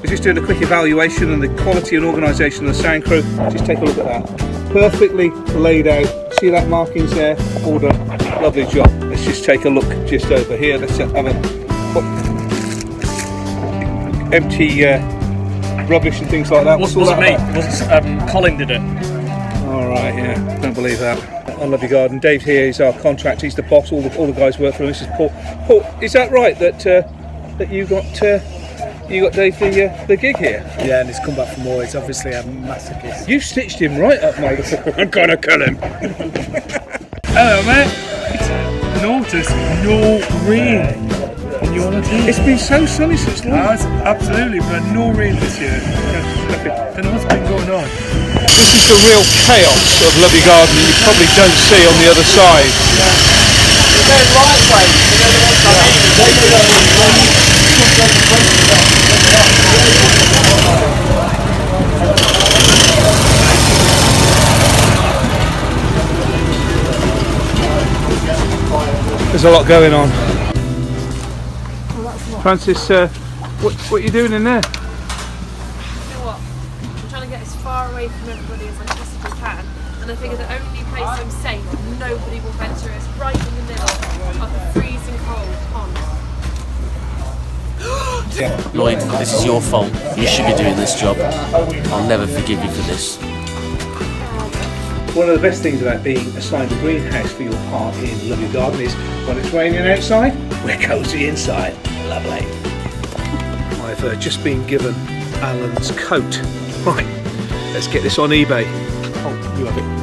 Just doing a quick evaluation on the quality and organisation of the sand crew. Just take a look at that. Perfectly laid out. See that markings there? All done. Lovely job. Let's just take a look just over here. Let's have a empty rubbish and things like that. What's all wasn't that me. Wasn't Colin did it. All right, yeah. Don't believe that. I love your garden. Dave here is our contractor. He's the boss. All the guys work for him. This is Paul. Paul, is that right that that you got Dave the gig here? Yeah, and he's come back for more. He's obviously a masochist. You stitched him right up, mate. I'm gonna kill him. Hello, mate. Notice no rain. And you want to do? It's been so sunny since last. Absolutely, but no rain this year. Don't know what's been going on. This is the real chaos of Love Your Garden that you probably don't see on the other side. There's a lot going on. Francis, what are you doing in there? You know what? I'm trying to get as far away from everybody as I possibly can, and I figure the only place I'm safe and nobody will venture is right in the middle of a freezing cold pond. Lloyd, this is your fault. You should be doing this job. I'll never forgive you for this. One of the best things about being assigned a greenhouse for your part in Love Your Garden is when it's raining outside, we're cosy inside. Lovely. I've just been given Alan's coat. Right, let's get this on eBay. Oh, you have it.